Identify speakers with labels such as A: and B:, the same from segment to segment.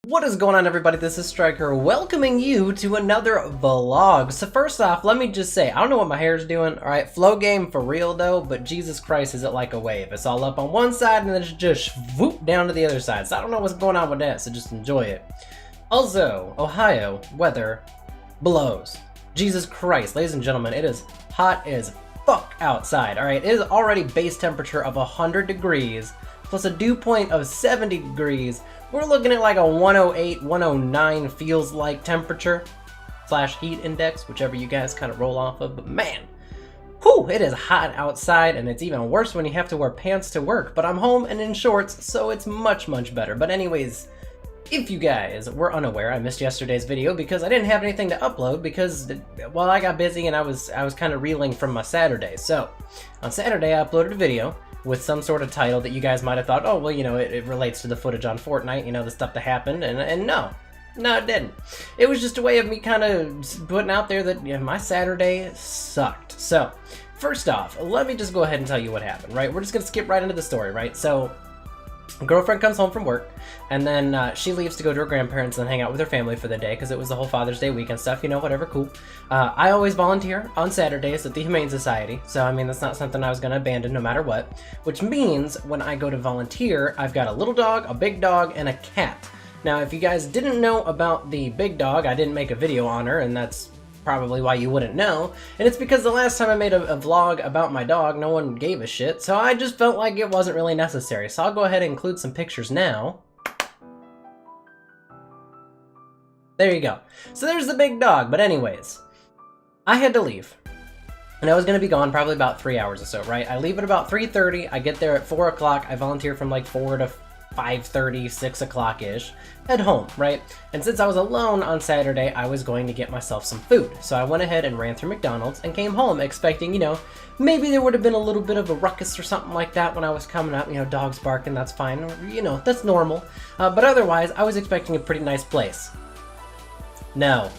A: What is going on, everybody? This is Striker, welcoming you to another vlog. So first off, let me just say, I don't know what my hair is doing. Alright, flow game for real though, but Jesus Christ, is it like a wave. It's all up on one side and then it's just whoop down to the other side. So I don't know what's going on with that, so just enjoy it. Also, Ohio weather blows. Jesus Christ, ladies and gentlemen, it is hot as fuck outside. Alright, it is already base temperature of 100 degrees plus a dew point of 70 degrees. We're looking at like a 108, 109 feels like temperature / heat index, whichever you guys kind of roll off of. But man, whew, it is hot outside, and it's even worse when you have to wear pants to work. But I'm home and in shorts, so it's much better. But anyways, if you guys were unaware, I missed yesterday's video because I didn't have anything to upload because, well, I got busy and I was kind of reeling from my Saturday. So on Saturday, I uploaded a video with some sort of title that you guys might have thought, oh, well, you know, it relates to the footage on Fortnite, you know, the stuff that happened, and no, it didn't. It was just a way of me kind of putting out there that, you know, my Saturday sucked. So, first off, let me just go ahead and tell you what happened, right? We're just gonna skip right into the story, right? So, girlfriend comes home from work, and then she leaves to go to her grandparents and hang out with her family for the day because it was the whole Father's Day weekend stuff, you know, whatever, cool. I always volunteer on Saturdays at the Humane Society, so I mean, that's not something I was going to abandon no matter what, which means when I go to volunteer, I've got a little dog, a big dog, and a cat. Now, if you guys didn't know about the big dog, I didn't make a video on her, and that's probably why you wouldn't know, and it's because the last time I made a vlog about my dog, no one gave a shit, so I just felt like it wasn't really necessary. So I'll go ahead and include some pictures now. There you go. So there's the big dog, but anyways, I had to leave. And I was going to be gone probably about 3 hours or so, right? I leave at about 3:30, I get there at 4 o'clock, I volunteer from like 4 to 5:30, 6 o'clock-ish, head home, right? And since I was alone on Saturday, I was going to get myself some food. So I went ahead and ran through McDonald's and came home expecting, you know, maybe there would have been a little bit of a ruckus or something like that when I was coming up, you know, dogs barking, that's fine, you know, that's normal. But otherwise, I was expecting a pretty nice place. No.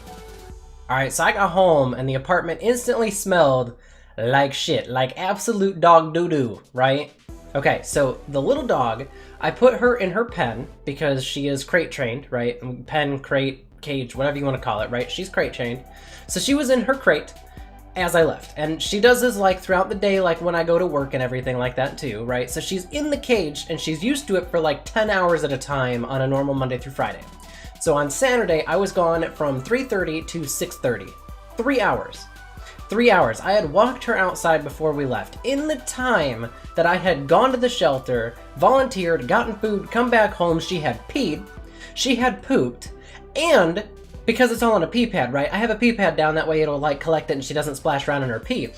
A: Alright, so I got home and the apartment instantly smelled like shit, like absolute dog doo-doo, right? Okay, so the little dog, I put her in her pen because she is crate trained, right? Pen, crate, cage, whatever you want to call it, right? She's crate trained. So she was in her crate as I left. And she does this like throughout the day, like when I go to work and everything like that too, right? So she's in the cage and she's used to it for like 10 hours at a time on a normal Monday through Friday. So on Saturday, I was gone from 3:30 to 6:30. 3 hours. 3 hours. I had walked her outside before we left. In the time that I had gone to the shelter, volunteered, gotten food, come back home, she had peed, she had pooped, and because it's all on a pee pad, right? I have a pee pad down, that way it'll like collect it and she doesn't splash around in her pee.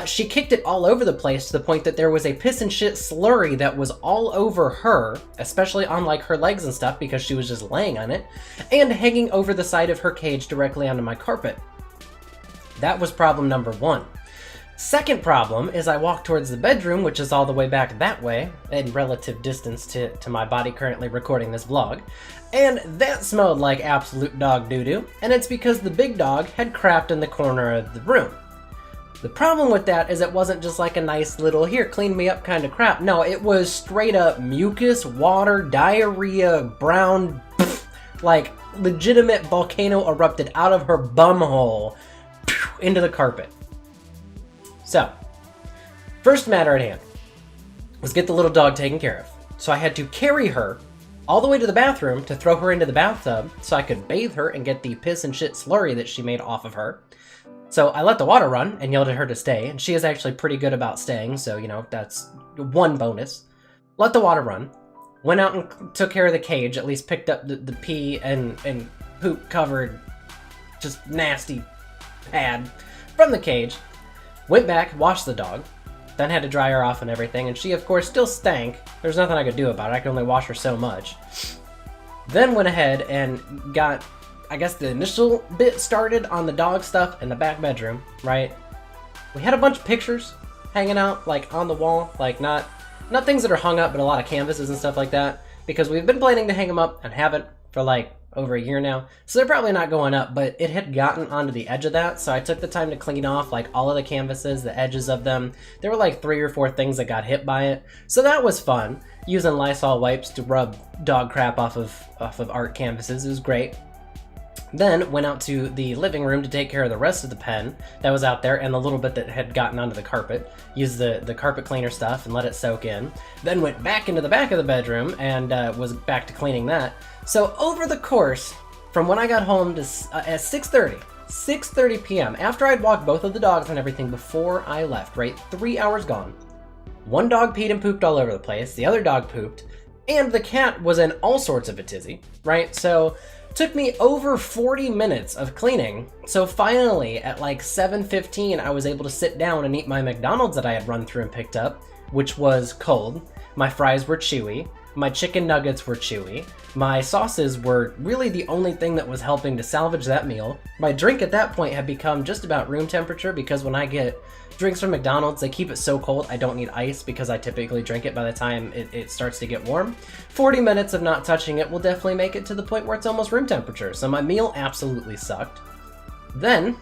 A: She kicked it all over the place to the point that there was a piss and shit slurry that was all over her, especially on like her legs and stuff because she was just laying on it, and hanging over the side of her cage directly onto my carpet. That was problem number one. Second problem is I walked towards the bedroom, which is all the way back that way, in relative distance to my body currently recording this vlog, and that smelled like absolute dog doo-doo, and it's because the big dog had crapped in the corner of the room. The problem with that is it wasn't just like a nice little, here, clean me up kind of crap. No, it was straight up mucus, water, diarrhea, brown, like legitimate volcano erupted out of her bumhole into the carpet. So, first matter at hand was get the little dog taken care of. So I had to carry her all the way to the bathroom to throw her into the bathtub so I could bathe her and get the piss and shit slurry that she made off of her. So I let the water run and yelled at her to stay, and she is actually pretty good about staying, so, you know, that's one bonus. Let the water run, went out and took care of the cage, at least picked up the pee and poop covered, just nasty pad from the cage, went back, washed the dog, then had to dry her off and everything, and she, of course, still stank. There's nothing I could do about it. I could only wash her so much. Then went ahead and got, I guess, the initial bit started on the dog stuff in the back bedroom, right? We had a bunch of pictures hanging out, like, on the wall, like, not things that are hung up, but a lot of canvases and stuff like that, because we've been planning to hang them up and haven't for, like, over a year now, so they're probably not going up, but it had gotten onto the edge of that, so I took the time to clean off like all of the canvases, the edges of them. There were like 3 or 4 things that got hit by it, so that was fun. Using Lysol wipes to rub dog crap off of art canvases, it was great. Then went out to the living room to take care of the rest of the pen that was out there and the little bit that had gotten onto the carpet. Used the carpet cleaner stuff and let it soak in. Then went back into the back of the bedroom and was back to cleaning that. So over the course, from when I got home to at 6:30 p.m., after I'd walked both of the dogs and everything before I left, right? 3 hours gone. One dog peed and pooped all over the place, the other dog pooped, and the cat was in all sorts of a tizzy, right? So took me over 40 minutes of cleaning, so finally at like 7:15 I was able to sit down and eat my McDonald's that I had run through and picked up, which was cold. My fries were chewy, my chicken nuggets were chewy, my sauces were really the only thing that was helping to salvage that meal. My drink at that point had become just about room temperature because when I get drinks from McDonald's, they keep it so cold I don't need ice because I typically drink it by the time it starts to get warm. 40 minutes of not touching it will definitely make it to the point where it's almost room temperature, so my meal absolutely sucked. Then,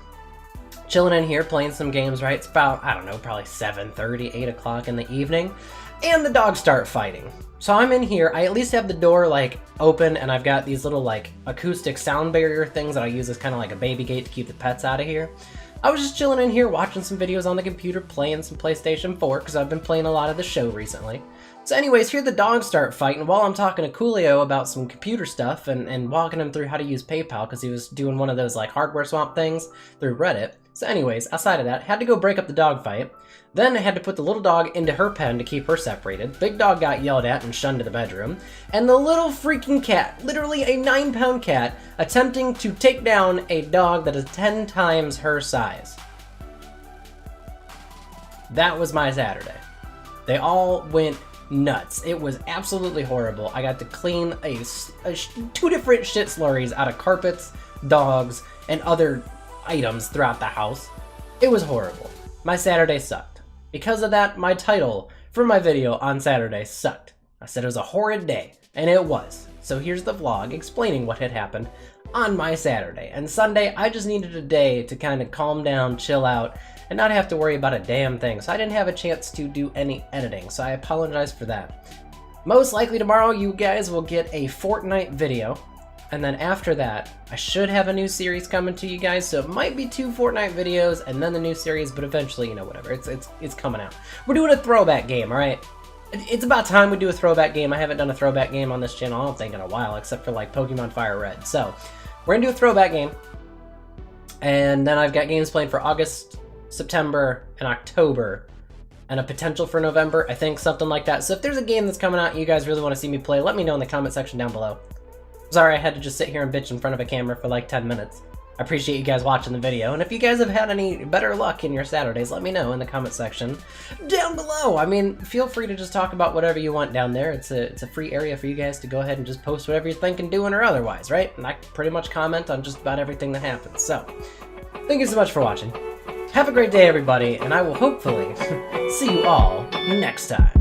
A: chilling in here playing some games, right? It's about, I don't know, probably 7:30, 8 o'clock in the evening, and the dogs start fighting. So I'm in here, I at least have the door like open and I've got these little like acoustic sound barrier things that I use as kind of like a baby gate to keep the pets out of here. I was just chilling in here watching some videos on the computer, playing some PlayStation 4 because I've been playing a lot of the show recently. So anyways, here the dogs start fighting while I'm talking to Coolio about some computer stuff and walking him through how to use PayPal because he was doing one of those like hardware swap things through Reddit. So anyways, outside of that, had to go break up the dog fight. Then I had to put the little dog into her pen to keep her separated. Big dog got yelled at and shunned to the bedroom. And the little freaking cat, literally a 9-pound cat, attempting to take down a dog that is 10 times her size. That was my Saturday. They all went nuts. It was absolutely horrible. I got to clean 2 different shit slurries out of carpets, dogs, and other items throughout the house. It was horrible. My Saturday sucked. Because of that, my title for my video on Saturday sucked. I said it was a horrid day, and it was. So here's the vlog explaining what had happened on my Saturday. And Sunday, I just needed a day to kind of calm down, chill out, and not have to worry about a damn thing. So I didn't have a chance to do any editing, so I apologize for that. Most likely tomorrow, you guys will get a Fortnite video. And then after that, I should have a new series coming to you guys, so it might be 2 Fortnite videos and then the new series, but eventually, you know, whatever, it's coming out. We're doing a throwback game, alright? It's about time we do a throwback game. I haven't done a throwback game on this channel, I don't think, in a while, except for like Pokemon Fire Red. So, we're gonna do a throwback game. And then I've got games planned for August, September, and October. And a potential for November, I think, something like that. So if there's a game that's coming out and you guys really want to see me play, let me know in the comment section down below. Sorry I had to just sit here and bitch in front of a camera for like 10 minutes. I appreciate you guys watching the video, and if you guys have had any better luck in your Saturdays, let me know in the comment section down below. I mean, feel free to just talk about whatever you want down there. It's a free area for you guys to go ahead and just post whatever you're thinking, doing, or otherwise, right? And I pretty much comment on just about everything that happens. So, thank you so much for watching. Have a great day, everybody, and I will hopefully see you all next time.